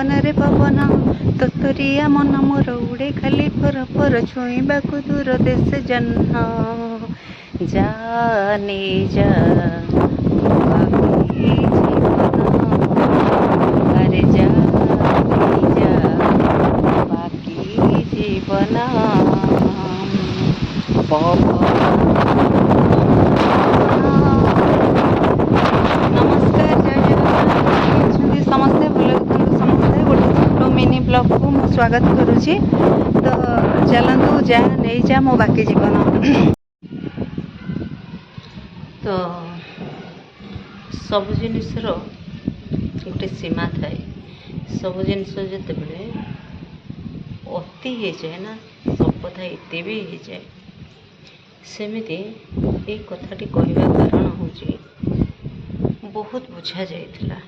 ପବନ ରେ ପବନ ତତରିଆ ମନ ମୋର ଉଡ଼େ ଖାଲି ଫର ଫର ଛୁଇଁବାକୁ ଦୂର ଦେଶ ଜହ୍ନ ଜାନେ ଯା ବାକି ଜୀବନ ଆରେ ଜାନେ ଯା ବାକି ଜୀବନ नमस्कार जय जगन्नाथ समस्ते भल समस्ते गोटे छोट मिनी ब्लॉग को मु स्वागत करुच्ची तो चलतु जा नहीं जा मो बाकी जीवन तो सब जिनिसर गोटे सीमा थाए सब जिनिस जिते बड़े अति हो जाए ना सब कथा एते भी हो जाए सेमिति ये कथाटी कहवा कारण हूँ बहुत बुझा जाइथिला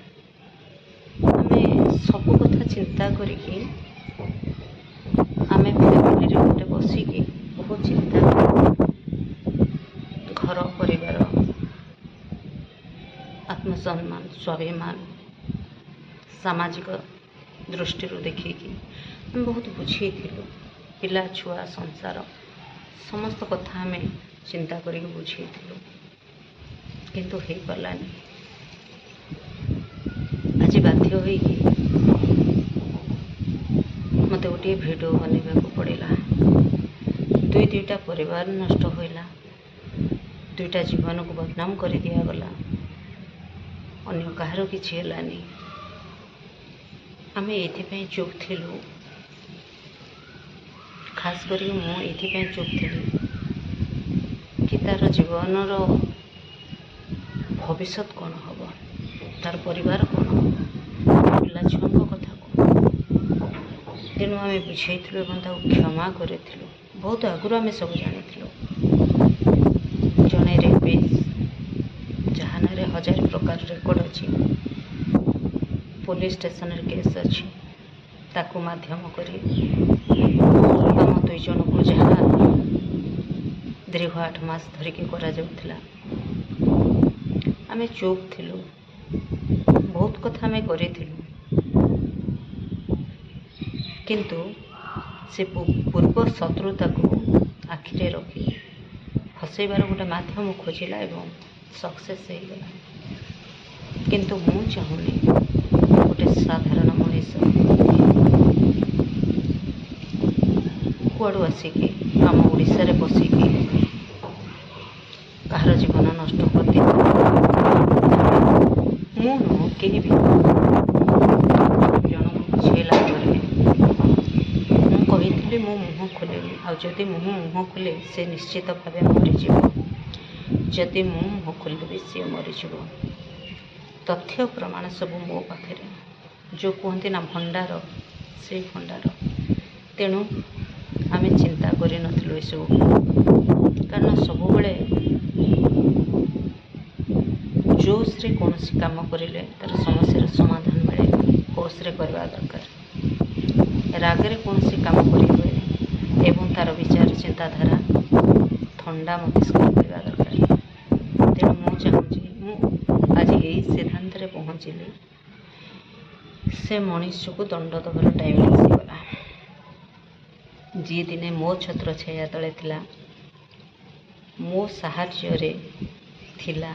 आमे सब कथा चिंता करिकी आमे फैमिली रे गोटे बसिकी बहुत चिंता घर परिवार आत्मसम्मान स्वाभिमान सामाजिक दृष्टि देखिकी आम बहुत बुझेलु पिला छुआ संसार समस्त कथा आम चिंता करके बुझेलु किंतु हो पारानी आज बाध्य होइकी मत गोटे भिडियो बनवा पड़ा दुईटा परिवार नष्ट होइला दुईटा जीवन को बदनाम कर दिगला अन्य कहार किसी है आम ये चुप थिलु खास कर मुझे चुप थी कि तार जीवन भविष्य कौन हम तार परिवार कौन हम पिला छुआ कथा कौन तेणु आम बुझेलु क्षमा कर बहुत आगुरी आम सब जानी जड़े रेपिस्ट जहाँ ना 1000 प्रकार रेकर्ड अच्छी पुलिस स्टेशन केस अच्छी ताकू माध्यम करी आम 2 जन को जहाँ दीर्घ 8 मास धरिकी करा आमे चुप थिलु बहुत कथा आमे करिथिलु किंतु से पूर्व शत्रुता को आखिरे रखी फसैबार गोटे माध्यम खोजिला एवं सक्सेस हो गला किंतु मु चाहूनी गोटे साधारण मनीष कुआड़ू आसिकी आम ओडिशा रे बसिकी कहार जीवन नष्ट कर दी मु नुह कहीं भी जन बुझेला मुझे मो मुह खोलेनि आदि मुह खोले से निश्चित भाव मरीज जदि मुह खोलदेवी सी मरीज तथ्य प्रमाण सब मो पाखे जो कहते ना भंडार से भंडार तेणु आम चिंता करूँ सब कारण सब जोश रे कौन काम करें तार समस्या समाधान मिले होश रे करवा दरकार रागरे कौन काम करें एवं तार विचार चिंताधारा ठंडा मस्तिष्क करवा दरकार तेणु मुझे चाहूँगी आज यही सिद्धांत रे पहुँचली से मनीष को दंड दबार टाइम आसीगला जी दिने मो छत्र छाया तले थिला मो साहाय्य थिला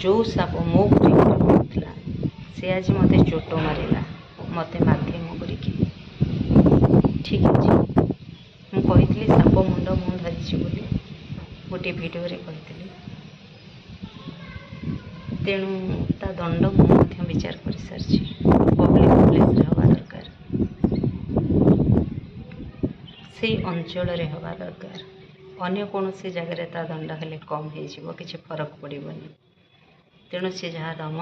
जो साप मो उपरे से आज मते चोट मारिला मते माध्यम करिकी ठीक अच्छे मुझे साप मुंड मु धरी बोली गोटे भिडियो रे कही तेणु ता दंड मुझे विचार कर सारी पब्लिक प्लेस हवा दरकार से अंचल रे हवा दरकार अन्य कौन सी जगह ता दंड हेले कम हो किसी फरक पड़ोनी तेणु सी जहाँ दम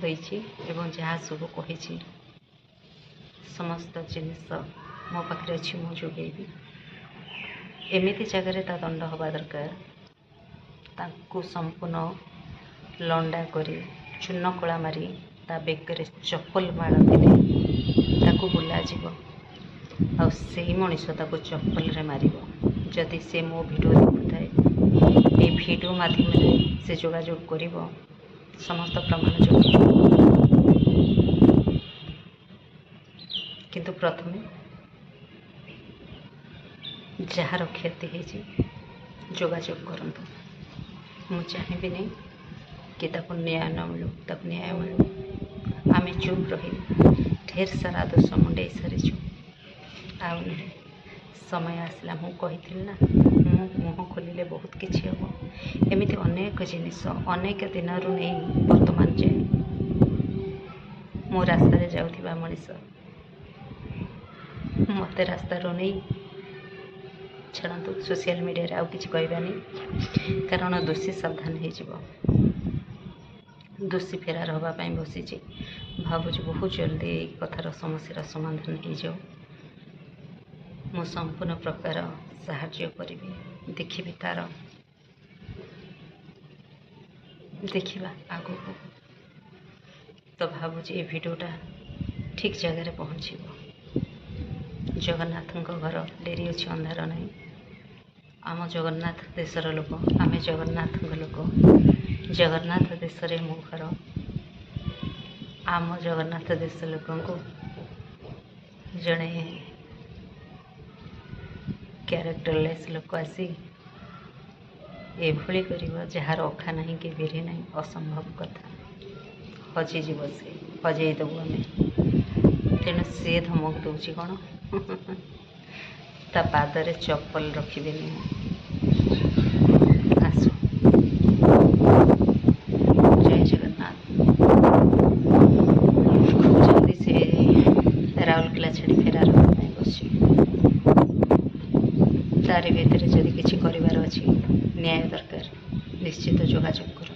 देती जहाँ सब कही समस्त जिनिस मो पाखे अच्छी मु जोगेबी एमती जगह ता दंड हवा दरकार ताकू संपूर्ण लंडा करी चून कला मारी ता बेकर चप्पल माड़ ताकू बुला आ से मनीष ताकू चप्पल रे मार जदि से मो भिडियो देखुए ये भिडियो माध्यम से जोगाजोग कर समस्त प्रमाण जो କିନ୍ତୁ ପ୍ରଥମେ ଯାହାର କ୍ଷତି ହେଇଛି ଯୋଗାଯୋଗ କରନ୍ତୁ। ମୁଁ ଚାହିଁବିନି କି ତାକୁ ନ୍ୟାୟ ନ ମିଳୁ, ତାକୁ ନ୍ୟାୟ ମିଳୁ। ଆମେ ଚୁପ୍ ରହି ଢେର ସାରା ଦୋଷ ମୁଣ୍ଡେଇ ସାରିଛୁ। ଆଉ ନୁହେଁ, ସମୟ ଆସିଲା, ମୁଁ କହିଥିଲି ନା, ମୁଁ ମୁହଁ ଖୋଲିଲେ ବହୁତ କିଛି ହେବ। ଏମିତି ଅନେକ ଜିନିଷ ଅନେକ ଦିନରୁ ନେଇ ବର୍ତ୍ତମାନ ଯାଏ ମୁଁ ରାସ୍ତାରେ ଯାଉଥିବା ମଣିଷ, ମୋତେ ରାସ୍ତାରୁ ନେଇ ଛାଡ଼ନ୍ତୁ, ସୋସିଆଲ ମିଡ଼ିଆରେ ଆଉ କିଛି କହିବାନି, କାରଣ ଦୋଷୀ ସାବଧାନ ହେଇଯିବ। ଦୋଷୀ ଫେରାର ହେବା ପାଇଁ ବସିଛି। ଭାବୁଛି ବହୁତ ଜଲ୍ଦି ଏଇ କଥାର ସମସ୍ୟାର ସମାଧାନ ହେଇଯାଉ। ମୁଁ ସମ୍ପୂର୍ଣ୍ଣ ପ୍ରକାର ସାହାଯ୍ୟ କରିବି। ଦେଖିବି ତାର, ଦେଖିବା ଆଗକୁ। ତ ଭାବୁଛି ଏ ଭିଡ଼ିଓଟା ଠିକ୍ ଜାଗାରେ ପହଞ୍ଚିବ। ଜଗନ୍ନାଥଙ୍କ ଘର ଡେରି ଅଛି, ଅନ୍ଧାର ନାହିଁ। ଆମ ଜଗନ୍ନାଥ ଦେଶର ଲୋକ, ଆମେ ଜଗନ୍ନାଥଙ୍କ ଲୋକ। ଜଗନ୍ନାଥ ଦେଶରେ ମୋ ଘର। ଆମ ଜଗନ୍ନାଥ ଦେଶ ଲୋକଙ୍କୁ ଜଣେ କ୍ୟାରେକ୍ଟରଲେସ୍ ଲୋକ ଆସି ଏଭଳି କରିବ, ଯାହାର ଅଖା ନାହିଁ କି ବିରି ନାହିଁ, ଅସମ୍ଭବ କଥା। ହଜିଯିବ ସେ, ହଜେଇ ଦେବୁ ଆମେ। ତେଣୁ ସିଏ ଧମକ ଦେଉଛି କ'ଣ? ତା ପାଦରେ ଚପଲ ରଖିବିନି ମୁଁ। ଆସୁ, ଜୟ ଜଗନ୍ନାଥ। ଖୁବ୍ ଜଲ୍ଦି ସେ ରାଉରକେଲା ଛାଡ଼ି ଫେରାର ହେବା ପାଇଁ ବସିଛି। ତାରି ଭିତରେ ଯଦି କିଛି କରିବାର ଅଛି, ନ୍ୟାୟ ଦରକାର, ନିଶ୍ଚିତ ଯୋଗାଯୋଗ କର।